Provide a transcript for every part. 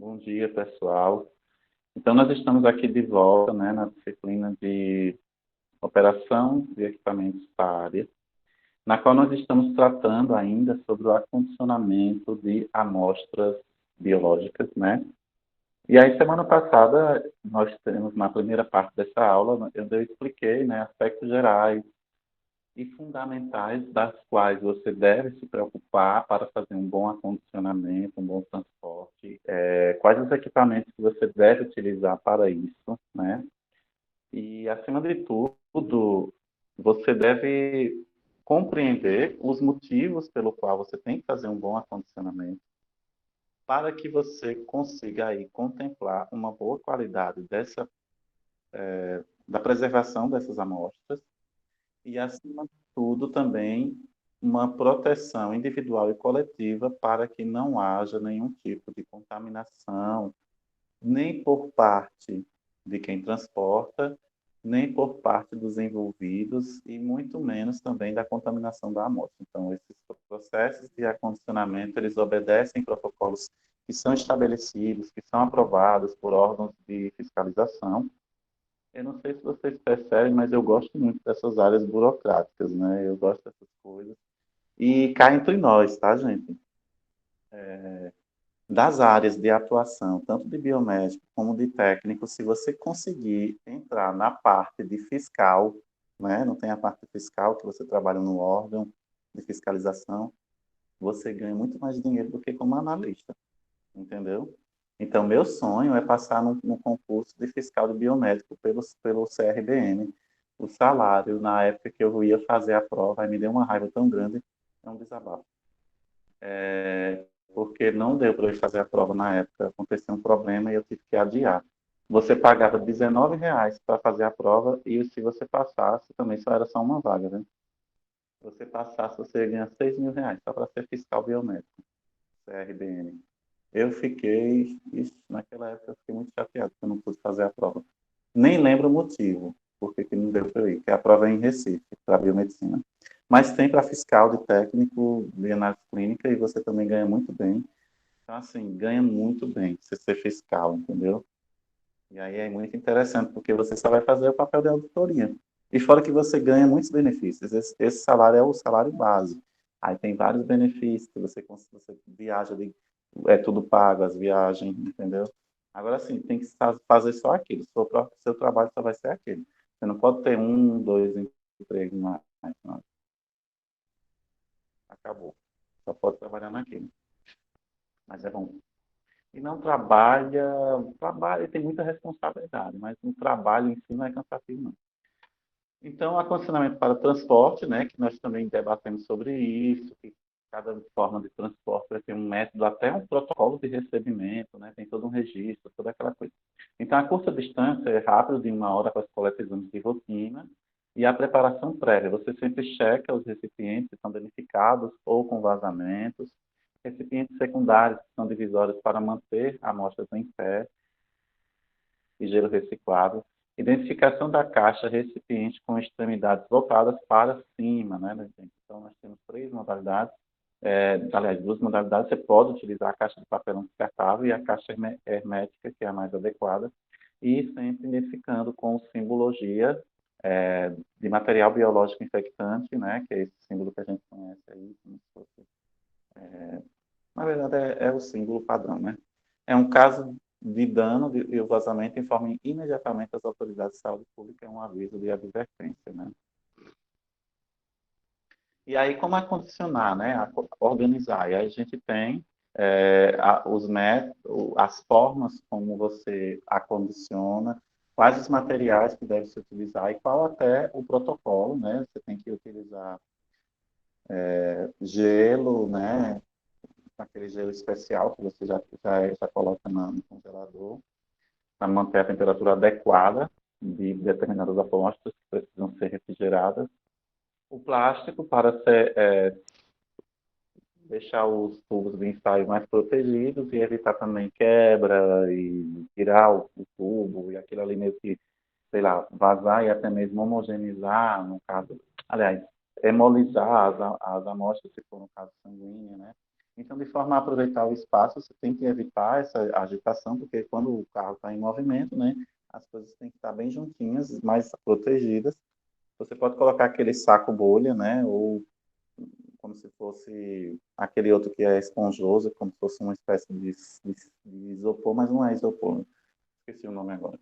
Bom dia, pessoal. Então, nós estamos aqui de volta, né, na disciplina de operação de equipamentos para a área, na qual nós estamos tratando ainda sobre o acondicionamento de amostras biológicas, né? E aí, semana passada, nós temos, na primeira parte dessa aula, eu expliquei, né, aspectos gerais e fundamentais das quais você deve se preocupar para fazer um bom acondicionamento, um bom transporte, quais os equipamentos que você deve utilizar para isso, né? E, acima de tudo, você deve compreender os motivos pelo qual você tem que fazer um bom acondicionamento para que você consiga aí contemplar uma boa qualidade da preservação dessas amostras e, acima de tudo, também uma proteção individual e coletiva para que não haja nenhum tipo de contaminação, nem por parte de quem transporta, nem por parte dos envolvidos e muito menos também da contaminação da amostra. Então, esses processos de acondicionamento, eles obedecem protocolos que são estabelecidos, que são aprovados por órgãos de fiscalização. Eu não sei se vocês percebem, mas eu gosto muito dessas áreas burocráticas, né? Eu gosto dessas coisas. E cá entre nós, tá, gente? Das áreas de atuação, tanto de biomédico como de técnico, se você conseguir entrar na parte de fiscal, né? Não tem a parte fiscal, que você trabalha no órgão de fiscalização, você ganha muito mais dinheiro do que como analista, entendeu? Então, meu sonho é passar no concurso de fiscal de biomédico pelo CRBN. O salário, na época que eu ia fazer a prova, aí me deu uma raiva tão grande, é um desabafo. Porque não deu para eu fazer a prova na época, aconteceu um problema e eu tive que adiar. Você pagava R$ 19 para fazer a prova e se você passasse, também só era só uma vaga, né? Se você passasse, você ia ganhar R$ 6.000, só para ser fiscal biomédico, CRBN. Eu fiquei, isso, naquela época eu fiquei muito chateado porque eu não pude fazer a prova. Nem lembro o motivo, porque que não deu para eu ir, que a prova é em Recife, para biomedicina. Mas tem para fiscal de técnico de análise clínica e você também ganha muito bem. Então, assim, ganha muito bem você ser fiscal, entendeu? E aí é muito interessante, porque você só vai fazer o papel de auditoria. E fora que você ganha muitos benefícios. Esse salário é o salário base. Aí tem vários benefícios, você viaja, é tudo pago, as viagens, entendeu? Agora sim, tem que fazer só aquilo. Seu trabalho só vai ser aquele. Você não pode ter um, dois empregos mais. Não. Acabou. Só pode trabalhar naquilo. Mas é bom. E não trabalha e tem muita responsabilidade, mas o trabalho em si não é cansativo, não. Então, acondicionamento para transporte, né, que nós também debatemos sobre isso, que cada forma de transporte vai ter um método, até um protocolo de recebimento, né, tem todo um registro, toda aquela coisa. Então, a curta distância é rápido, de 1 hora para as coletas de exames de rotina, e a preparação prévia, você sempre checa os recipientes que estão danificados ou com vazamentos, recipientes secundários que são divisórios para manter amostras em pé e gelo reciclável, identificação da caixa recipiente com extremidades voltadas para cima, né, gente? Então, nós temos três modalidades, aliás, duas modalidades. Você pode utilizar a caixa de papelão descartável e a caixa hermética, que é a mais adequada, e sempre identificando com simbologia de material biológico infectante, né, que é esse símbolo que a gente conhece aí, como se fosse, na verdade é o símbolo padrão, né? É um caso de dano e o vazamento informa imediatamente as autoridades de saúde pública, é um aviso de advertência, né? E aí, como acondicionar, né? Organizar. E aí a gente tem os métodos, as formas como você acondiciona, quais os materiais que deve se utilizar e qual até o protocolo, né? Você tem que utilizar gelo, né? Aquele gelo especial que você já coloca no congelador, para manter a temperatura adequada de determinadas amostras que precisam ser refrigeradas. O plástico para deixar os tubos de ensaio mais protegidos e evitar também quebra e tirar o tubo e aquilo ali meio que, sei lá, vazar e até mesmo homogeneizar, no caso, aliás, hemolizar as amostras, se for no caso sanguíneo, né? Então, de forma a aproveitar o espaço, você tem que evitar essa agitação, porque quando o carro está em movimento, né, as coisas têm que estar bem juntinhas, mais protegidas. Você pode colocar aquele saco bolha, né, ou como se fosse aquele outro que é esponjoso, como se fosse uma espécie de isopor, mas não é isopor, esqueci o nome agora.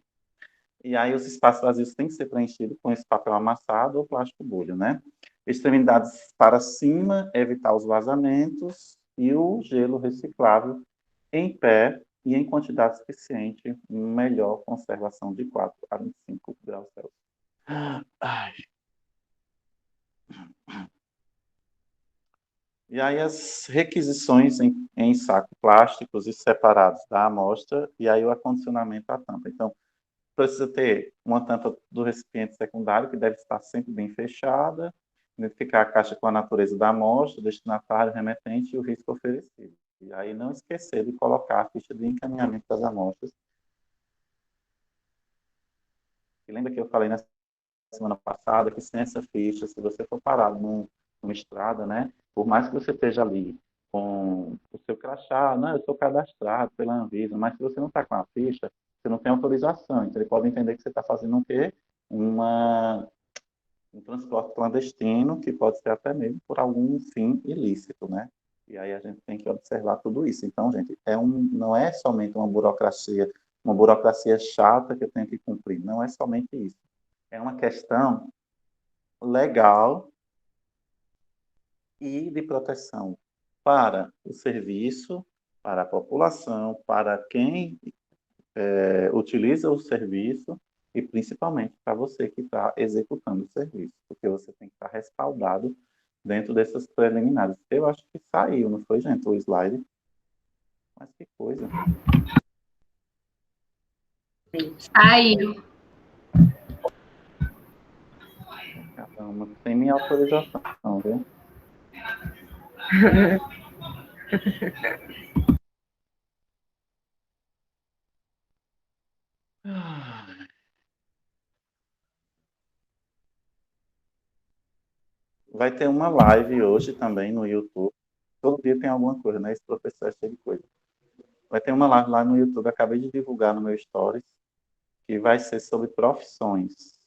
E aí os espaços vazios têm que ser preenchidos com esse papel amassado ou plástico bolha, né? Extremidades para cima, evitar os vazamentos e o gelo reciclável em pé e em quantidade suficiente, melhor conservação de 4 a 25 graus Celsius. Ai. E aí as requisições em saco plásticos e separados da amostra e aí o acondicionamento à tampa. Então, precisa ter uma tampa do recipiente secundário, que deve estar sempre bem fechada, identificar a caixa com a natureza da amostra, o destinatário, remetente e o risco oferecido. E aí não esquecer de colocar a ficha de encaminhamento das amostras. E lembra que eu falei na semana passada que sem essa ficha, se você for parado numa estrada, né, por mais que você esteja ali com o seu crachá, não, eu sou cadastrado pela Anvisa, mas se você não está com a ficha, você não tem autorização. Então, ele pode entender que você está fazendo o quê? Um transporte clandestino, que pode ser até mesmo por algum fim ilícito, né? E aí a gente tem que observar tudo isso. Então, gente, não é somente uma burocracia chata que eu tenho que cumprir. Não é somente isso. É uma questão legal e de proteção para o serviço, para a população, para quem utiliza o serviço e principalmente para você que está executando o serviço, porque você tem que estar respaldado dentro dessas preliminares. Eu acho que saiu, não foi, gente, o slide? Mas que coisa. Saiu. Caramba, sem minha autorização, viu? Vai ter uma live hoje também no YouTube. Todo dia tem alguma coisa, né? Esse professor é cheio de coisa. Vai ter uma live lá no YouTube, acabei de divulgar no meu Stories, que vai ser sobre profissões,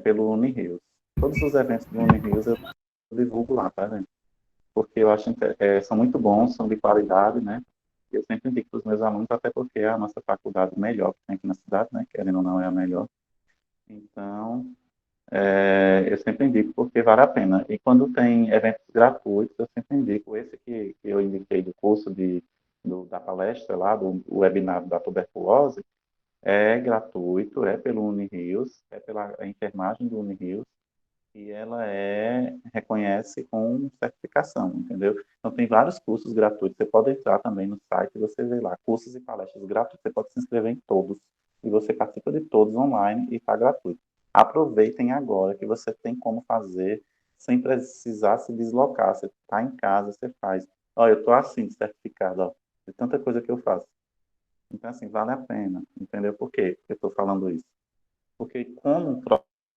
pelo Unirios. Todos os eventos do Unirios eu divulgo lá, tá, gente? Porque eu acho são muito bons, são de qualidade, né? Eu sempre indico para os meus alunos, até porque é a nossa faculdade melhor que tem aqui na cidade, né? Querendo ou não, é a melhor. Então, eu sempre indico porque vale a pena. E quando tem eventos gratuitos, eu sempre indico. Esse que eu indiquei do curso da palestra lá, do webinar da tuberculose, é gratuito, é pelo Unirios, é pela enfermagem do Unirios, e ela reconhece com certificação, entendeu? Então, tem vários cursos gratuitos. Você pode entrar também no site e você vê lá, cursos e palestras gratuitos. Você pode se inscrever em todos. E você participa de todos online e está gratuito. Aproveitem agora que você tem como fazer sem precisar se deslocar. Você está em casa, você faz. Olha, eu estou assim de certificado, ó, de tanta coisa que eu faço. Então, assim, vale a pena, entendeu? Por quê que eu estou falando isso? Porque como um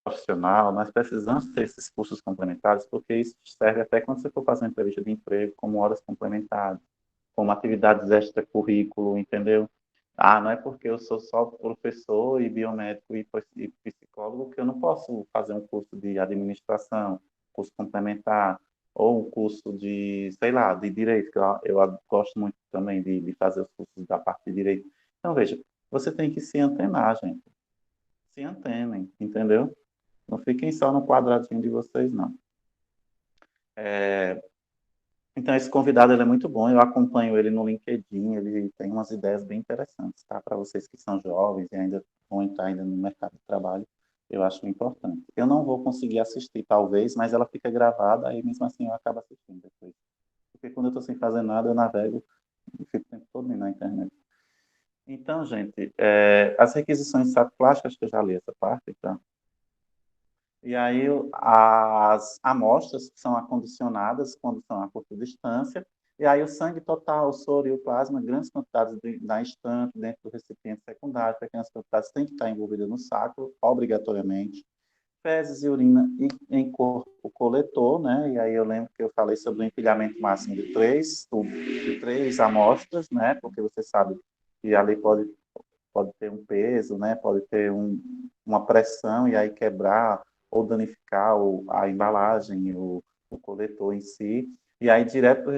profissional, nós precisamos ter esses cursos complementares, porque isso serve até quando você for fazer uma entrevista de emprego, como horas complementares, como atividades extracurrículo, entendeu? Ah, não é porque eu sou só professor e biomédico e psicólogo que eu não posso fazer um curso de administração, curso complementar, ou um curso de, sei lá, de direito, que eu gosto muito também de fazer os cursos da parte de direito. Então, veja, você tem que se antenar, gente. Se antenem, entendeu? Não fiquem só no quadradinho de vocês, não. Então, esse convidado ele é muito bom, eu acompanho ele no LinkedIn, ele tem umas ideias bem interessantes, tá? Para vocês que são jovens e ainda vão entrar ainda no mercado de trabalho, eu acho importante. Eu não vou conseguir assistir, talvez, mas ela fica gravada, aí mesmo assim eu acabo assistindo depois. Porque quando eu estou sem fazer nada, eu navego e fico o tempo todo na internet. Então, gente, as requisições de saco plástico, acho que eu já li essa parte, tá? E aí as amostras são acondicionadas quando são a curta distância, e aí o sangue total, o soro e o plasma, grandes quantidades na estante, dentro do recipiente secundário, pequenas quantidades têm que estar envolvidas no saco, obrigatoriamente. fezes e urina em corpo coletor, né? E aí eu lembro que eu falei sobre o empilhamento máximo de três amostras, né? Porque você sabe que ali pode ter um peso, né? Pode ter uma pressão e aí quebrar ou danificar a embalagem, o coletor em si. E aí direto para o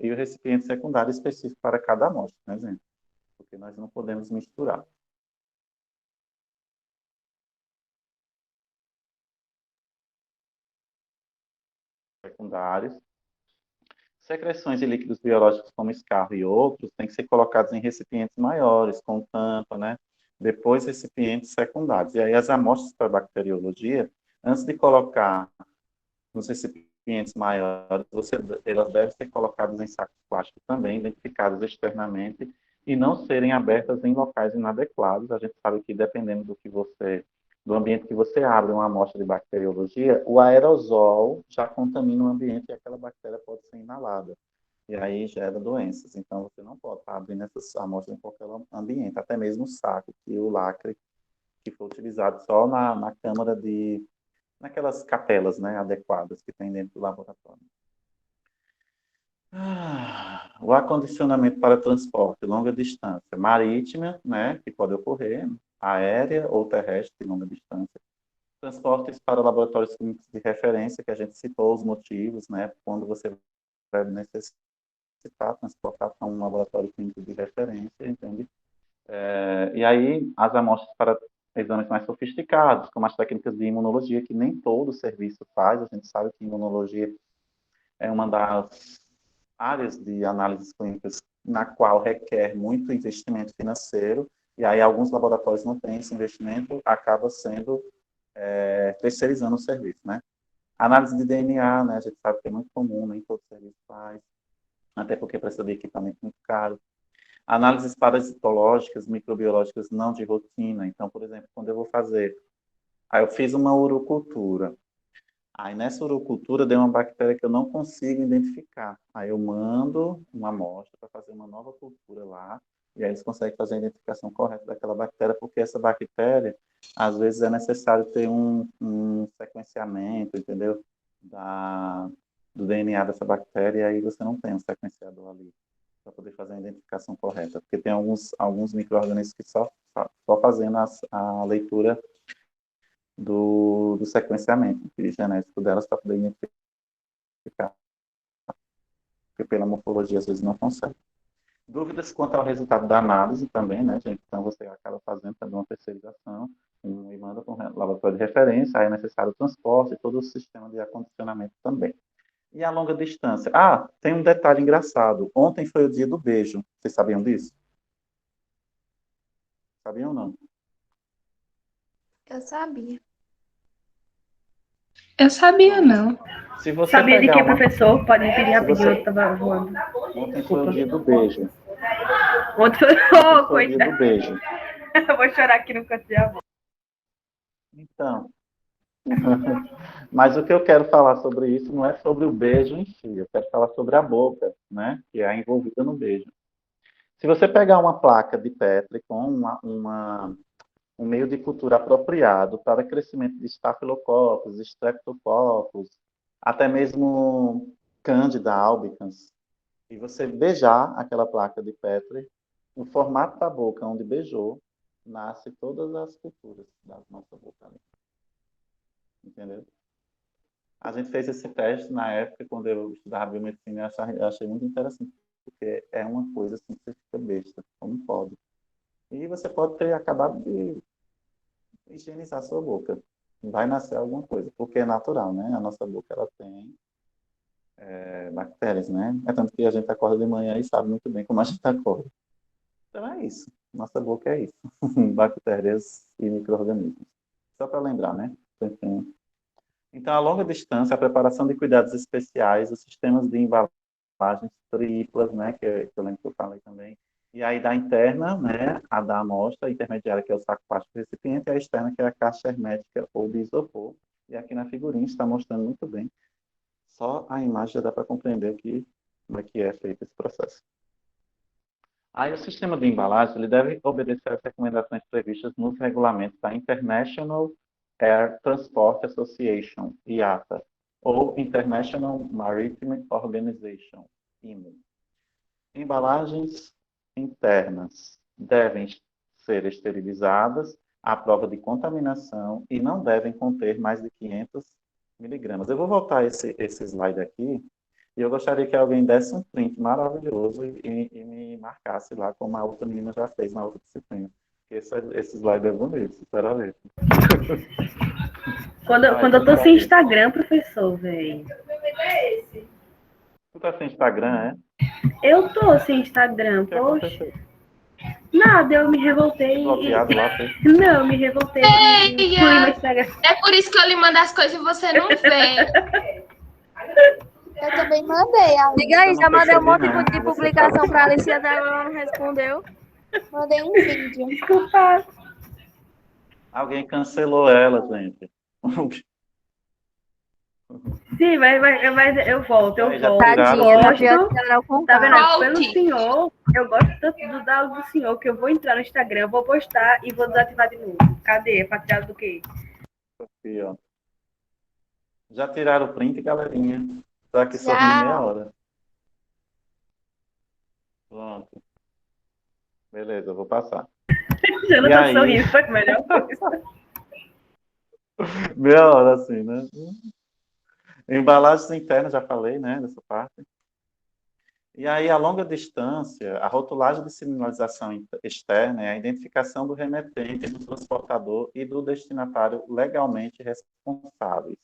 e o recipiente secundário específico para cada amostra, né, gente? Porque nós não podemos misturar. Secundários. Secreções de líquidos biológicos como escarro e outros têm que ser colocados em recipientes maiores, com tampa, né? Depois recipientes secundários. E aí as amostras para bacteriologia, antes de colocar nos recipientes maiores, elas devem ser colocadas em sacos plásticos também, identificados externamente, e não serem abertas em locais inadequados. A gente sabe que dependendo do ambiente que você abre uma amostra de bacteriologia, o aerosol já contamina o ambiente e aquela bactéria pode ser inalada. E aí gera doenças. Então, você não pode estar abrindo essas amostras em qualquer ambiente, até mesmo o saco, que o lacre que foi utilizado só na câmara naquelas capelas, né, adequadas que tem dentro do laboratório. O acondicionamento para transporte longa distância, marítima, né, que pode ocorrer, aérea ou terrestre de longa distância. Transportes para laboratórios clínicos de referência, que a gente citou os motivos, né, quando você vai necessitar transportar para um laboratório clínico de referência, entende? E aí, as amostras para exames mais sofisticados, como as técnicas de imunologia, que nem todo serviço faz. A gente sabe que imunologia é uma das áreas de análises clínicas na qual requer muito investimento financeiro, e aí alguns laboratórios não têm esse investimento, acaba sendo terceirizando o serviço, né? Análise de DNA, né? A gente sabe que é muito comum, nem todo serviço faz, até porque precisa de equipamento muito caro. Análises parasitológicas, microbiológicas não de rotina. Então, por exemplo, quando eu vou fazer, aí eu fiz uma urocultura. Aí nessa urocultura deu uma bactéria que eu não consigo identificar. Aí eu mando uma amostra para fazer uma nova cultura lá, e aí eles conseguem fazer a identificação correta daquela bactéria, porque essa bactéria, às vezes é necessário ter um sequenciamento, entendeu? Do DNA dessa bactéria, e aí você não tem um sequenciador ali para poder fazer a identificação correta, porque tem alguns micro-organismos que só fazendo a leitura do sequenciamento genético delas para poder identificar, porque pela morfologia às vezes não consegue. Dúvidas quanto ao resultado da análise também, né, gente? Então você acaba fazendo também uma terceirização e manda para um laboratório de referência, aí é necessário o transporte e todo o sistema de acondicionamento também. E a longa distância? Ah, tem um detalhe engraçado. Ontem foi o dia do beijo. Vocês sabiam disso? Sabiam ou não? Eu sabia. Eu sabia, Pronto. não. Se você Sabia de pegar que, uma. professor? Pode me pedir Se rapidinho, você. eu tava voando. Ontem foi o Desculpa. dia do beijo. Outro... Ontem Oh, foi o dia do coitado. beijo. Eu vou chorar aqui no canto de avó. Então. Mas o que eu quero falar sobre isso não é sobre o beijo em si, eu quero falar sobre a boca, né? Que é envolvida no beijo. Se você pegar uma placa de Petri com um meio de cultura apropriado para crescimento de estafilococcus, streptococcus, até mesmo Candida albicans, e você beijar aquela placa de Petri, no formato da boca onde beijou, nasce todas as culturas da nossa boca ali. Entendeu? A gente fez esse teste na época, quando eu estudava biomedicina, eu achei muito interessante, porque é uma coisa assim que você fica besta, como pode. E você pode ter acabado de higienizar a sua boca. Vai nascer alguma coisa, porque é natural, né? A nossa boca, ela tem bactérias, né? É tanto que a gente acorda de manhã e sabe muito bem como a gente acorda. Então é isso. Nossa boca é isso. Bactérias e micro-organismos. Só para lembrar, né? Então, a longa distância, a preparação de cuidados especiais, os sistemas de embalagens triplas, né, que eu lembro que eu falei também, e aí da interna, né, a da amostra, a intermediária, que é o saco plástico recipiente, e a externa, que é a caixa hermética ou de isopor. E aqui na figurinha está mostrando muito bem. Só a imagem já dá para compreender como é que é feito esse processo. Aí o sistema de embalagem ele deve obedecer às recomendações previstas nos regulamentos da International Air Transport Association, IATA, ou International Maritime Organization, IMO. Embalagens internas devem ser esterilizadas à prova de contaminação e não devem conter mais de 500 miligramas. Eu vou voltar esse slide aqui e eu gostaria que alguém desse um print maravilhoso e me marcasse lá, como a outra menina já fez na outra disciplina. Esse slide é bonito, sinceramente. Quando eu tô sem Instagram, professor, velho. Tu tá sem Instagram, é? Eu tô sem Instagram, O que poxa. aconteceu? Nada, eu me revoltei. Bloqueado lá, foi? Não, eu me revoltei e fui no Instagram. É por isso que eu lhe mando as coisas e você não vê. Eu também mandei. Diga aí, Eu não já mandei um percebi, monte não, de que você publicação tava pra sem. Alicia, até agora ela não respondeu. Mandei um vídeo. Desculpa. Alguém cancelou ela, gente. Sim, mas eu volto, eu Aí, já volto. tiraram Tadinha, o ela print. pior que ela não Tá vendo? contar. Pelo Volte. senhor, eu gosto tanto do dado do senhor que eu vou entrar no Instagram, vou postar e vou desativar de novo. Cadê? Pra tirar do quê? Aqui, ó. Já tiraram o print, galerinha. Tá aqui sorrindo Já. meia hora. Pronto. Beleza, eu vou passar. Já não E tô aí? sorrindo, foi a melhor coisa. Meia hora, assim, né? Embalagens internas, já falei, né? Dessa parte. E aí, a longa distância, a rotulagem de sinalização externa é a identificação do remetente, do transportador e do destinatário legalmente responsáveis.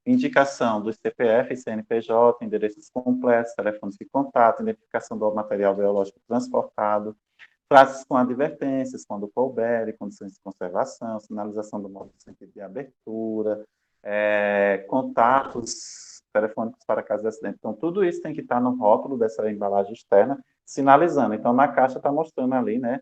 Indicação dos CPF e CNPJ, endereços completos, telefones de contato, identificação do material biológico transportado, frases com advertências, quando couber, e condições de conservação, sinalização do modo de sentido de abertura, contatos telefônicos para caso de acidente. Então, tudo isso tem que estar no rótulo dessa embalagem externa, sinalizando. Então, na caixa está mostrando ali, né,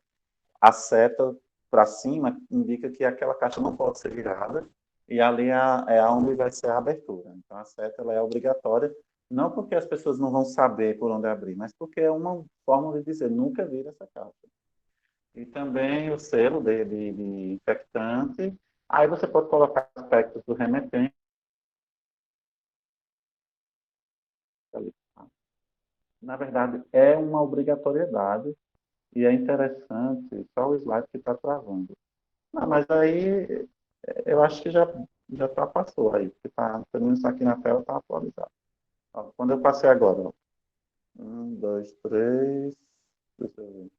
a seta para cima indica que aquela caixa não pode ser virada, e ali é onde vai ser a abertura. Então, a seta ela é obrigatória, não porque as pessoas não vão saber por onde abrir, mas porque é uma forma de dizer, nunca vira essa caixa. E também o selo de infectante. Aí você pode colocar aspectos do remetente. Na verdade, é uma obrigatoriedade e é interessante, só o slide que está travando. Não, mas aí eu acho que já passou aí, porque pelo menos aqui na tela está atualizado. Ó, quando eu passei agora, ó. 1, 2, 3. Deixa eu ver.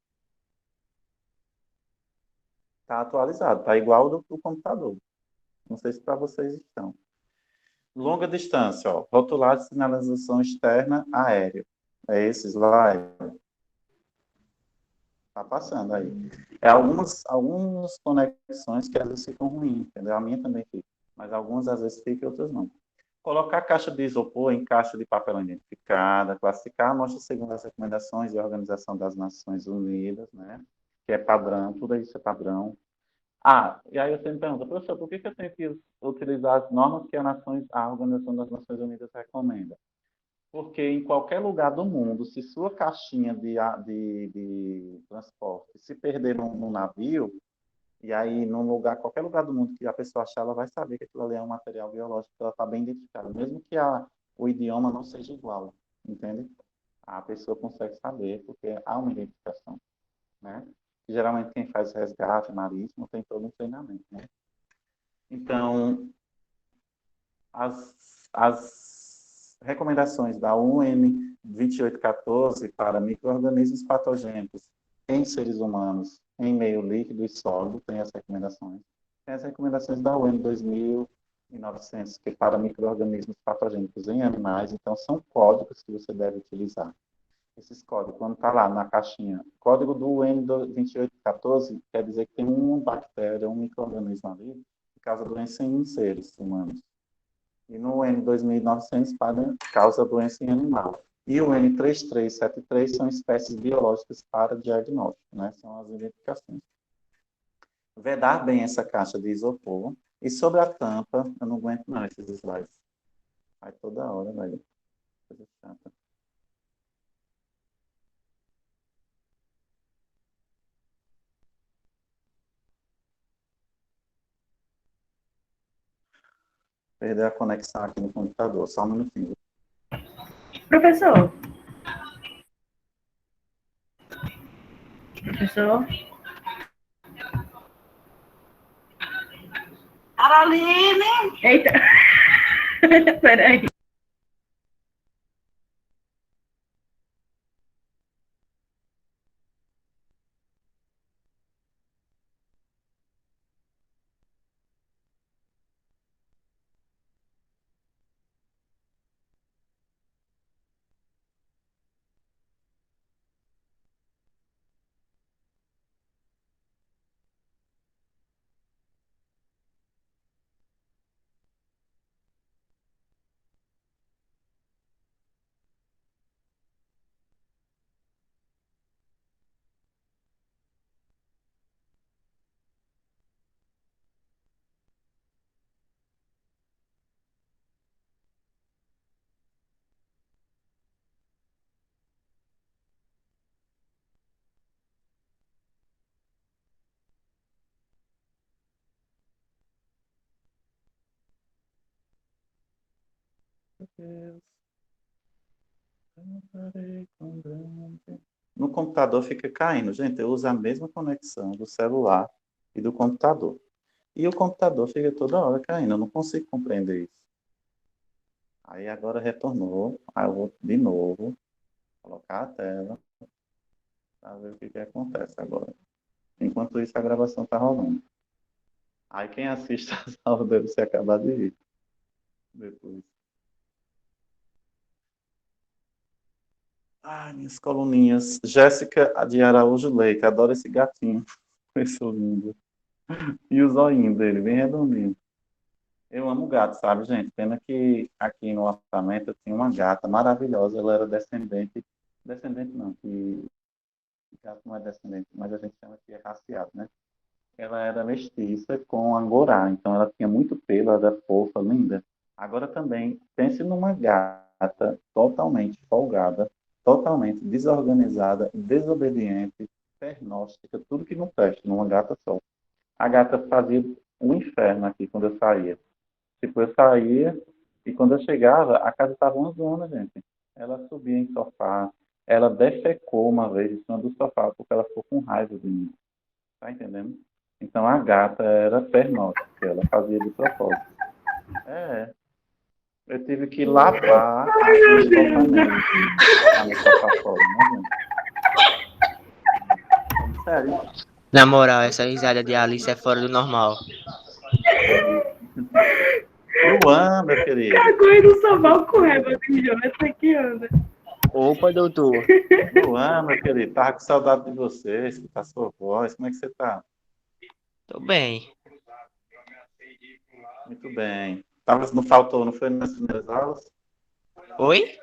Está atualizado, está igual do computador. Não sei se para vocês estão. Longa distância, ó. Rotulagem de sinalização externa aérea. É esse slide. Está passando aí. É algumas conexões que às vezes ficam ruins, entendeu? A minha também fica. Mas algumas às vezes ficam e outras não. Colocar caixa de isopor em caixa de papelão identificada, classificar a amostra segundo as recomendações da Organização das Nações Unidas, né? Que é padrão, tudo isso é padrão. E aí você me pergunta, professor, por que eu tenho que utilizar as normas que a Organização das Nações Unidas recomenda? Porque em qualquer lugar do mundo, se sua caixinha de transporte se perder num navio, e aí qualquer lugar do mundo que a pessoa achar, ela vai saber que aquilo ali é um material biológico, que ela está bem identificada, mesmo que o idioma não seja igual, entende? A pessoa consegue saber, porque há uma identificação, né? Geralmente quem faz resgate marítimo tem todo um treinamento, né? Então, as recomendações da UN 2814 para micro-organismos patogênicos em seres humanos, em meio líquido e sólido, tem as recomendações. Tem as recomendações da UN 2900, que é para micro-organismos patogênicos em animais, então são códigos que você deve utilizar. Esses códigos, quando está lá na caixinha, código do UN 2814 quer dizer que tem uma bactéria, um micro-organismo ali, que causa doença em seres humanos. E no N 2900 causa doença em animal. E o N 3373 são espécies biológicas para diagnóstico, né? São as identificações. Vedar bem essa caixa de isopor. E sobre a tampa, eu não aguento não esses slides. Vai toda hora, velho. Coisa chata. Perder a conexão aqui no computador. Só um minutinho. Professor. Professor. Caroline! Eita! Peraí. No computador fica caindo. Gente, eu uso a mesma conexão do celular e do computador. E o computador fica toda hora caindo. Eu não consigo compreender isso. Aí agora retornou. Aí eu vou de novo colocar a tela para ver o que acontece agora. Enquanto isso, a gravação está rolando. Aí quem assiste a aula deve se acabar de rir. Depois. Ai, minhas coluninhas. Jéssica de Araújo Leite. Adoro esse gatinho. Esse lindo. E o zoinho dele, bem redondinho. Eu amo gato, sabe, gente? Pena que aqui no apartamento eu tinha uma gata maravilhosa. Ela era descendente. Descendente não, que gato não é descendente, mas a gente chama que é raciado, né? Ela era mestiça com angorá. Então ela tinha muito pelo, ela era fofa, linda. Agora também, pense numa gata totalmente folgada, totalmente desorganizada, desobediente, pernóstica, tudo que não presta, numa gata só. A gata fazia um inferno aqui quando eu saía. Tipo, eu saía e quando eu chegava, a casa estava uma zona, gente. Ela subia em sofá, ela defecou uma vez em cima do sofá porque ela ficou com raiva de mim. Tá entendendo? Então a gata era pernóstica, ela fazia de propósito. É, eu tive que lavar o estofamento lá no sofá fora, né, gente? Sério. Na moral, essa risada de Alice é fora do normal. Luan, meu querido. Cagou no sofá com raiva de Jonathan aqui anda. Opa, doutor. Luan, meu querido, tava com saudade de você, escutar sua voz. Como é que você tá? Tô bem. Muito bem. Não faltou, não foi nas primeiras aulas? Oi?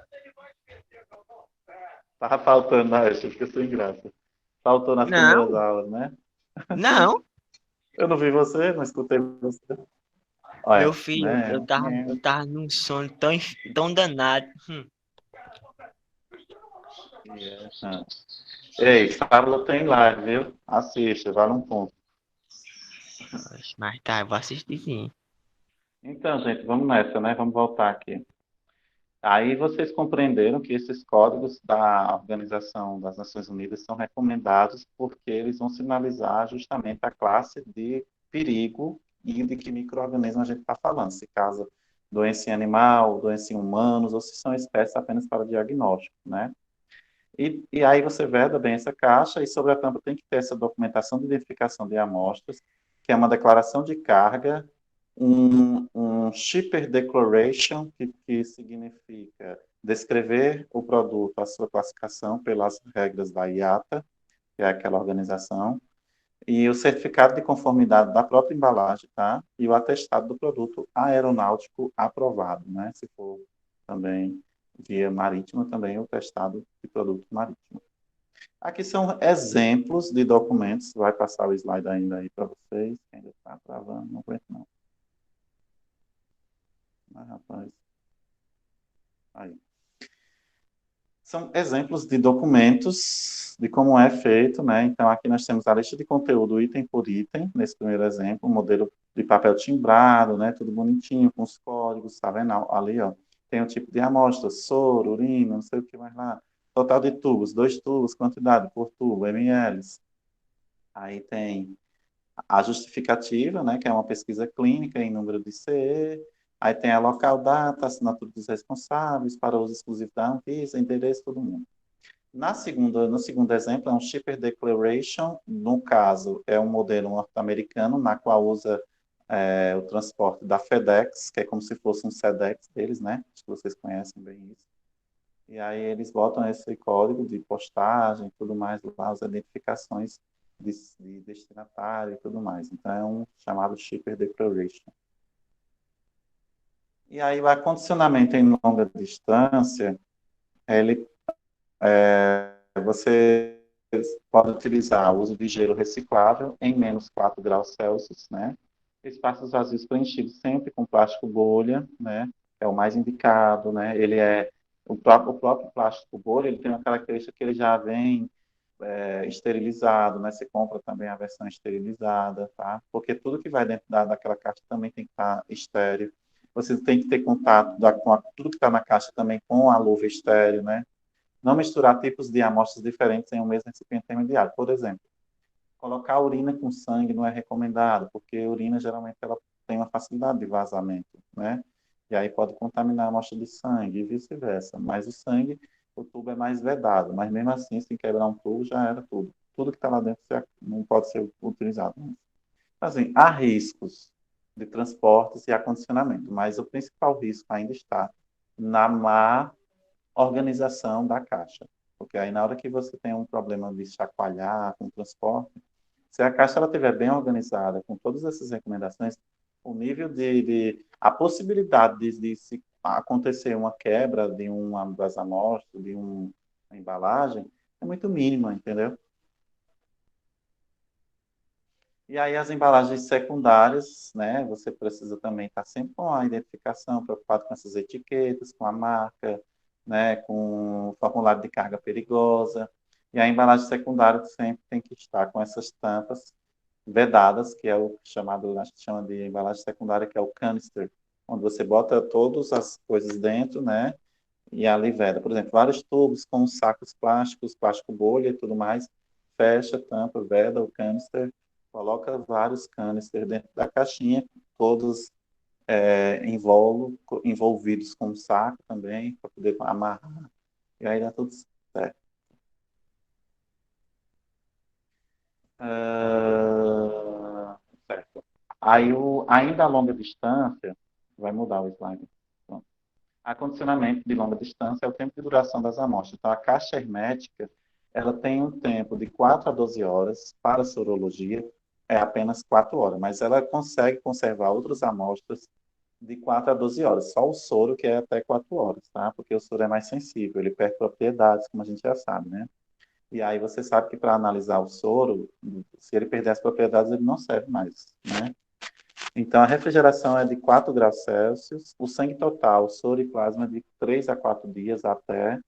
Tava faltando, não, acho que eu sem graça. Faltou nas primeiras Não, aulas, né? não. Eu não vi você, não escutei você. Meu Olha, filho, né? eu tava num sono tão danado. Ah. Ei, sábado tem live, viu? Assista, vale um ponto. Mas tá, eu vou assistir sim. Então, gente, vamos nessa, né? Vamos voltar aqui. Aí vocês compreenderam que esses códigos da Organização das Nações Unidas são recomendados porque eles vão sinalizar justamente a classe de perigo e de que micro-organismo a gente está falando, se caso doença em animal, doença em humanos, ou se são espécies apenas para diagnóstico, né? E aí você veda bem essa caixa e sobre a tampa tem que ter essa documentação de identificação de amostras, que é uma declaração de carga, um shipper declaration, que significa descrever o produto, a sua classificação pelas regras da IATA, que é aquela organização, e o certificado de conformidade da própria embalagem, tá? E o atestado do produto aeronáutico aprovado, né? Se for também via marítima, também o atestado de produto marítimo. Aqui são exemplos de documentos, vai passar o slide ainda aí para vocês, ainda está travando, não aguento não. Mas, rapaz, aí. São exemplos de documentos de como é feito, né? Então, aqui nós temos a lista de conteúdo item por item, nesse primeiro exemplo, o modelo de papel timbrado, né? Tudo bonitinho, com os códigos, tá vendo? Ali, ó, tem o tipo de amostra, soro, urina, não sei o que mais lá. Total de tubos, 2 tubos, quantidade por tubo, ml. Aí tem a justificativa, né, que é uma pesquisa clínica em número de CE. Aí tem a local data, assinatura dos responsáveis, para uso exclusivo da Anvisa, endereço, todo mundo. No segundo exemplo, é um Shipper Declaration. No caso, é um modelo norte-americano, na qual usa o transporte da FedEx, que é como se fosse um SEDEX deles, né? Acho que vocês conhecem bem isso. E aí eles botam esse código de postagem e tudo mais lá, as identificações de destinatário e tudo mais. Então, é um chamado Shipper Declaration. E aí, o acondicionamento em longa distância, ele, você pode utilizar o uso de gelo reciclável em menos 4 graus Celsius, né? Espaços vazios preenchidos sempre com plástico bolha, né? É o mais indicado, né? Ele é o próprio plástico bolha, ele tem uma característica que ele já vem esterilizado, né? Você compra também a versão esterilizada, tá? Porque tudo que vai dentro daquela caixa também tem que estar estéril. Você tem que ter contato com tudo que está na caixa também com a luva estéril, né? Não misturar tipos de amostras diferentes em um mesmo recipiente intermediário. Por exemplo, colocar urina com sangue não é recomendado, porque a urina geralmente ela tem uma facilidade de vazamento, né? E aí pode contaminar a amostra de sangue e vice-versa. Mas o sangue, o tubo é mais vedado, mas mesmo assim, se quebrar um tubo, já era tudo. Tudo que está lá dentro não pode ser utilizado. Assim, há riscos de transportes e acondicionamento, mas o principal risco ainda está na má organização da caixa. Porque aí, na hora que você tem um problema de chacoalhar com o transporte, se a caixa ela estiver bem organizada, com todas essas recomendações, o nível a possibilidade de se acontecer uma quebra de uma das amostras, uma embalagem, é muito mínima, entendeu? E aí as embalagens secundárias, né? Você precisa também estar sempre com a identificação, preocupado com essas etiquetas, com a marca, né? Com o formulário de carga perigosa. E a embalagem secundária sempre tem que estar com essas tampas vedadas, que é o chamado, acho que chama de embalagem secundária, que é o canister, onde você bota todas as coisas dentro, né? E ali veda. Por exemplo, vários tubos com sacos plásticos, plástico bolha e tudo mais, fecha, tampa, veda o canister, coloca vários canisters dentro da caixinha, todos envolvidos com saco também, para poder amarrar, e aí dá tudo certo. Certo. Aí, ainda a longa distância, vai mudar o slide. Pronto. Acondicionamento de longa distância é o tempo de duração das amostras. Então, a caixa hermética, ela tem um tempo de 4 a 12 horas. Para a sorologia, é apenas 4 horas, mas ela consegue conservar outras amostras de 4 a 12 horas. Só o soro que é até 4 horas, tá? Porque o soro é mais sensível, ele perde propriedades, como a gente já sabe, né? E aí você sabe que para analisar o soro, se ele perder as propriedades, ele não serve mais, né? Então, a refrigeração é de 4 graus Celsius, o sangue total, soro e plasma, de 3 a 4 dias até.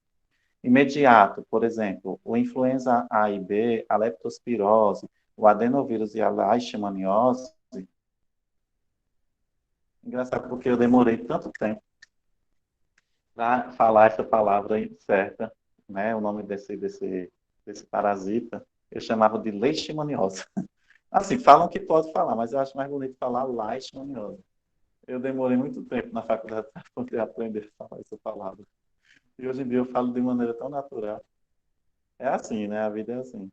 Imediato, por exemplo, o influenza A e B, a leptospirose, o adenovírus e a leishmaniose. Engraçado porque eu demorei tanto tempo para falar essa palavra certa, né? O nome desse parasita, eu chamava de leishmaniose. Assim, falam que pode falar, mas eu acho mais bonito falar leishmaniose. Eu demorei muito tempo na faculdade para poder aprender a falar essa palavra. E hoje em dia eu falo de maneira tão natural. É assim, né? A vida é assim.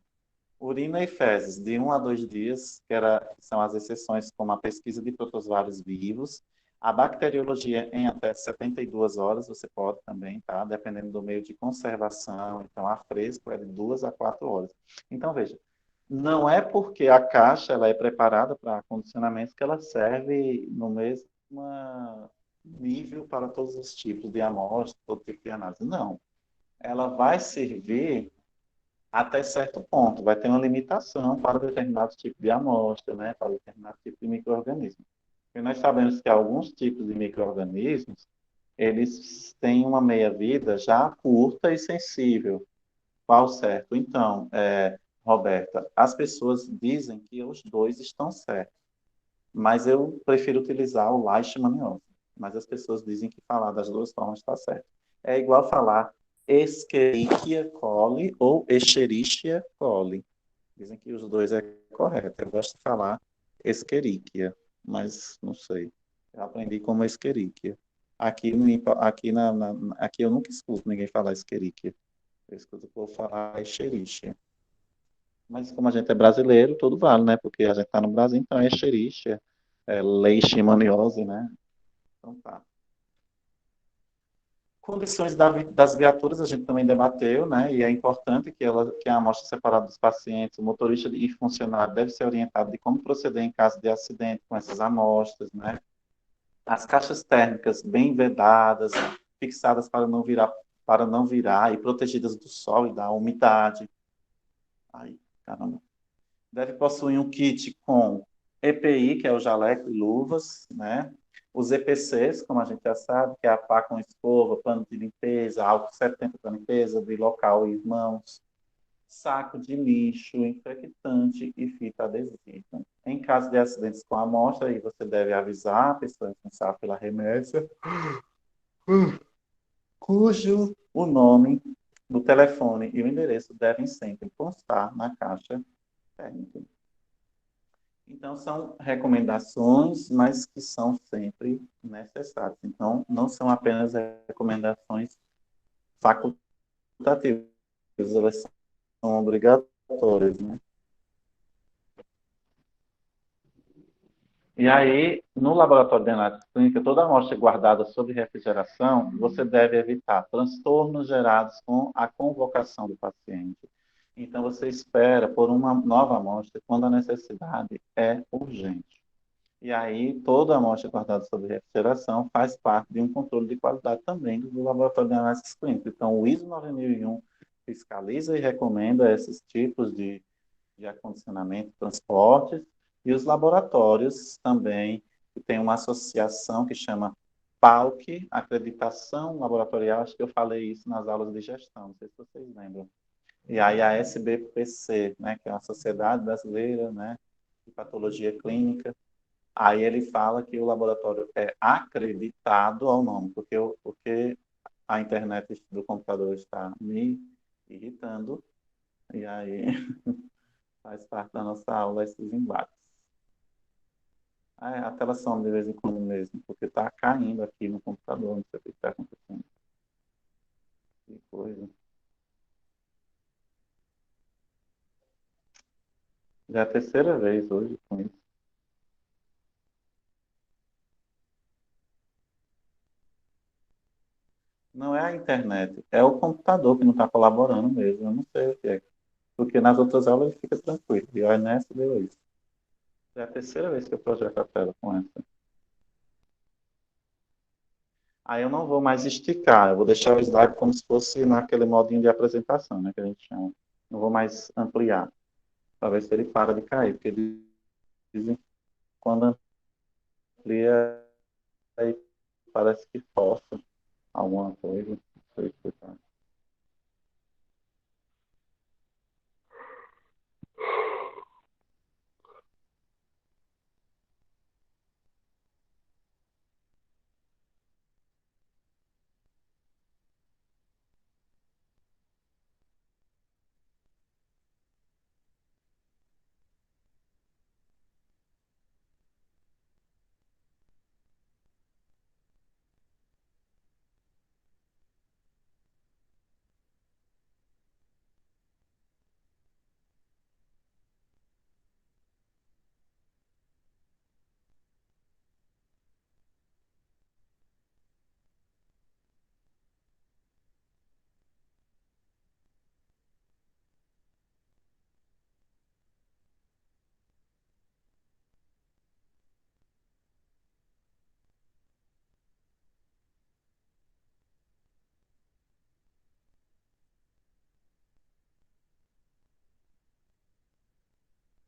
Urina e fezes, de 1 a 2 dias, que são as exceções, como a pesquisa de protozoários vivos. A bacteriologia em até 72 horas, você pode também, tá? Dependendo do meio de conservação. Então, a fresco é de 2 a 4 horas. Então, veja, não é porque a caixa ela é preparada para acondicionamento que ela serve no mesmo nível para todos os tipos de amostra, todo tipo de análise. Não. Ela vai servir até certo ponto, vai ter uma limitação para determinado tipo de amostra, né, para determinado tipo de micro-organismo. E nós sabemos que alguns tipos de micro-organismos, eles têm uma meia-vida já curta e sensível. Qual certo? Então, Roberta, as pessoas dizem que os dois estão certos. Mas eu prefiro utilizar o leishmaniose. Mas as pessoas dizem que falar das duas formas está certo. É igual falar Escherichia coli ou Escherichia coli. Dizem que os dois é correto. Eu gosto de falar Escherichia, mas não sei. Eu aprendi como Escherichia. Aqui eu nunca escuto ninguém falar Escherichia. Eu escuto o povo falar Escherichia. Mas como a gente é brasileiro, tudo vale, né? Porque a gente está no Brasil, então é Escherichia, é leishmaniose, né? Então tá. Condições das viaturas a gente também debateu, né? E é importante que a amostra separada dos pacientes, o motorista e funcionário deve ser orientado de como proceder em caso de acidente com essas amostras, né? As caixas térmicas bem vedadas, fixadas para não virar e protegidas do sol e da umidade. Ai, caramba. Deve possuir um kit com EPI, que é o jaleco e luvas, né? Os EPCs, como a gente já sabe, que é a pá com escova, pano de limpeza, álcool 70 para limpeza de local e mãos, saco de lixo, infectante e fita adesiva. Em caso de acidentes com a amostra, aí você deve avisar a pessoa responsável pela remessa, cujo o nome, o telefone e o endereço devem sempre constar na caixa térmica. Então, são recomendações, mas que são sempre necessárias. Então, não são apenas recomendações facultativas, elas são obrigatórias, né? E aí, no laboratório de análise clínica, toda amostra guardada sob refrigeração, você deve evitar transtornos gerados com a convocação do paciente. Então, você espera por uma nova amostra quando a necessidade é urgente. E aí, toda a amostra guardada sob refrigeração faz parte de um controle de qualidade também do laboratório de análise clínica. Então, o ISO 9001 fiscaliza e recomenda esses tipos de acondicionamento, transportes, e os laboratórios também, que tem uma associação que chama PALC, Acreditação Laboratorial, acho que eu falei isso nas aulas de gestão, não sei se vocês lembram. E aí a SBPC, né, que é a Sociedade Brasileira, né, de Patologia Clínica. Aí ele fala que o laboratório é acreditado ao nome, porque a internet do computador está me irritando, e aí faz parte da nossa aula esses embates. A tela some de vez em quando mesmo, porque está caindo aqui no computador, não sei o que está acontecendo. Que coisa. Já é a terceira vez hoje com isso. Não é a internet, é o computador que não está colaborando mesmo. Eu não sei o que é. Porque nas outras aulas ele fica tranquilo. E aí nessa deu isso. É a terceira vez que eu projeto a tela com essa. Aí eu não vou mais esticar, eu vou deixar o slide como se fosse naquele modinho de apresentação, né, que a gente chama. Não vou mais ampliar, para ver se ele para de cair, porque eles dizem que quando amplia, aí parece que força alguma coisa. Não sei explicar.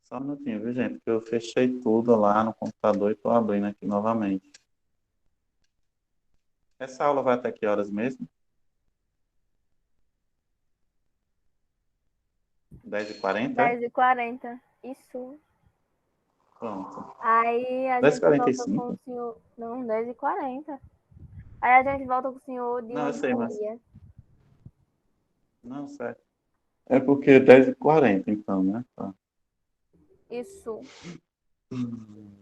Só um minutinho, viu, gente? Porque eu fechei tudo lá no computador e estou abrindo aqui novamente. Essa aula vai até que horas mesmo? 10h40? 10h40. Isso. Pronto. Aí a dez gente e quarenta volta e com o cinco senhor. Não, 10h40. Aí a gente volta com o senhor de Não, eu onde sei, mas... saía. Não, certo. É porque 10h40 então, né? Tá. Isso. Hum.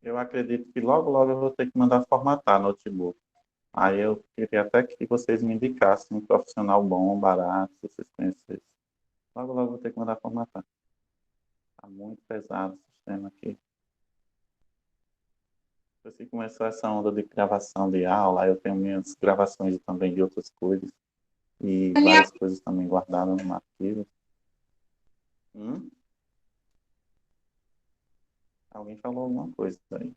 Eu acredito que logo, logo eu vou ter que mandar formatar notebook. Aí eu queria até que vocês me indicassem um profissional bom, barato, se vocês conhecessem. Logo, logo eu vou ter que mandar formatar. Tá muito pesado o sistema aqui. Assim começou essa onda de gravação de aula, aí eu tenho minhas gravações também de outras coisas. E várias coisas também guardadas no arquivo. Hum? Alguém falou alguma coisa aí.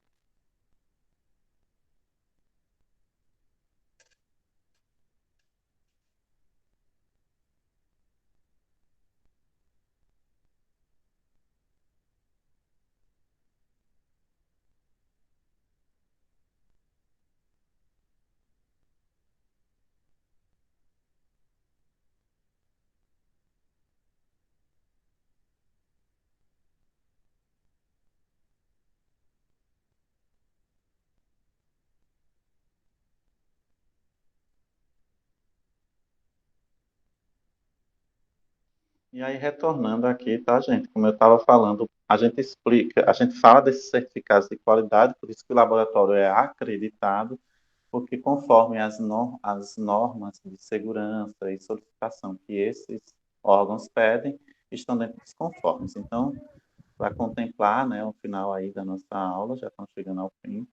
E aí, retornando aqui, tá, gente? Como eu estava falando, a gente explica, a gente fala desses certificados de qualidade, por isso que o laboratório é acreditado, porque conforme as normas de segurança e solicitação que esses órgãos pedem, estão dentro dos conformes. Então, para contemplar, né, o final aí da nossa aula, já estamos chegando ao fim.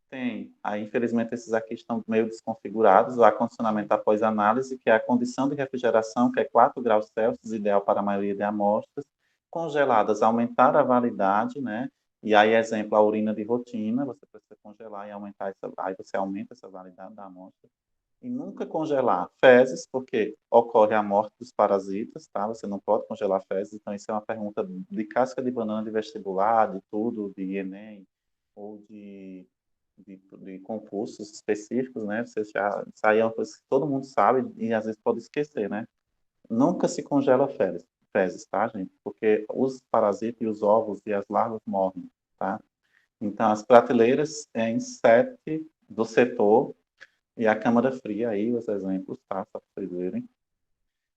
Tem. Aí, infelizmente, esses aqui estão meio desconfigurados. O acondicionamento após análise, que é a condição de refrigeração, que é 4 graus Celsius, ideal para a maioria de amostras. Congeladas, aumentar a validade, né? E aí, exemplo, a urina de rotina, você precisa congelar e aumentar essa, aí você aumenta essa validade da amostra. E nunca congelar fezes, porque ocorre a morte dos parasitas, tá? Você não pode congelar fezes, então isso é uma pergunta de casca de banana de vestibular, de tudo, de Enem, ou de concursos específicos, né? Você já, isso aí é uma coisa que todo mundo sabe e às vezes pode esquecer, né? Nunca se congela fezes, tá, gente? Porque os parasitas e os ovos e as larvas morrem, tá? Então, as prateleiras em 7 do setor e a câmara fria aí, os exemplos, tá? Só para vocês verem.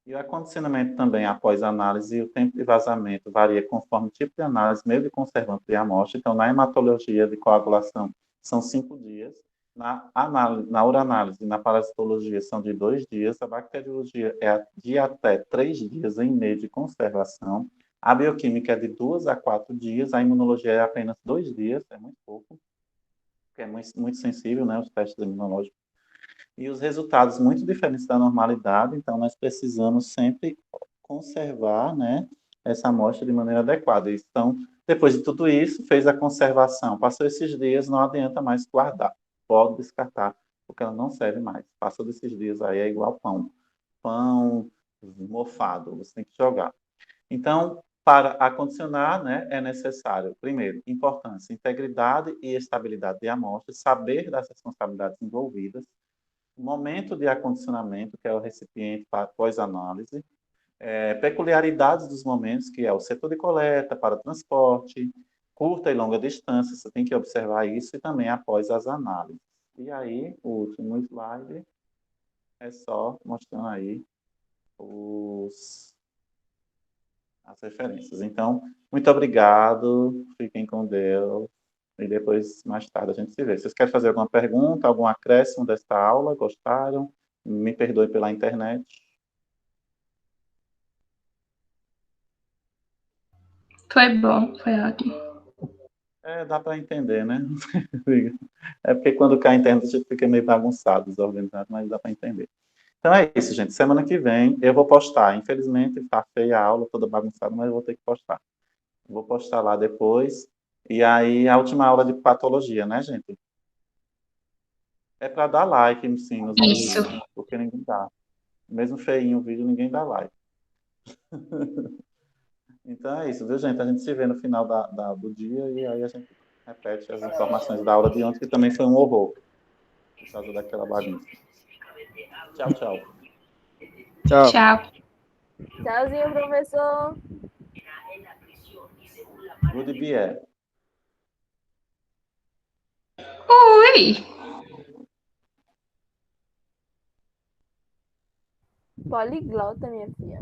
E o acondicionamento também, após análise, o tempo de vazamento varia conforme o tipo de análise, meio de conservante de amostra. Então, na hematologia de coagulação, são 5 dias. Na uranálise e na parasitologia, são de 2 dias. A bacteriologia é de até 3 dias em meio de conservação. A bioquímica é de 2 a 4 dias. A imunologia é apenas 2 dias, é muito pouco, porque é muito, muito sensível, né, os testes imunológicos e os resultados muito diferentes da normalidade, então nós precisamos sempre conservar, né, essa amostra de maneira adequada. Então, depois de tudo isso, fez a conservação, passou esses dias, não adianta mais guardar, pode descartar, porque ela não serve mais. Passou desses dias aí é igual pão, pão mofado, você tem que jogar. Então, para acondicionar, né, é necessário, primeiro, importância, integridade e estabilidade de amostra, saber das responsabilidades envolvidas, momento de acondicionamento, que é o recipiente para pós-análise, peculiaridades dos momentos, que é o setor de coleta para transporte, curta e longa distância, você tem que observar isso, e também após as análises. E aí, o último slide é só mostrando aí as referências. Então, muito obrigado, fiquem com Deus, e depois, mais tarde, a gente se vê. Vocês querem fazer alguma pergunta, algum acréscimo desta aula? Gostaram? Me perdoe pela internet. Foi bom, foi ótimo. Dá para entender, né? É porque quando cai a internet, a gente fica meio bagunçado, desorganizado, mas dá para entender. Então é isso, gente. Semana que vem eu vou postar. Infelizmente, está feia a aula, toda bagunçada, mas eu vou ter que postar. Vou postar lá depois. E aí, a última aula de patologia, né, gente? É para dar like, sim, nos Isso. vídeos, porque ninguém dá. Mesmo feinho o vídeo, ninguém dá like. Então é isso, viu, gente? A gente se vê no final do dia e aí a gente repete as informações da aula de ontem, que também foi um horror, por causa daquela bagunça. Tchau, tchau. Tchau. Tchau. Tchauzinho, professor. Good BE. Oi. Poliglota, minha filha.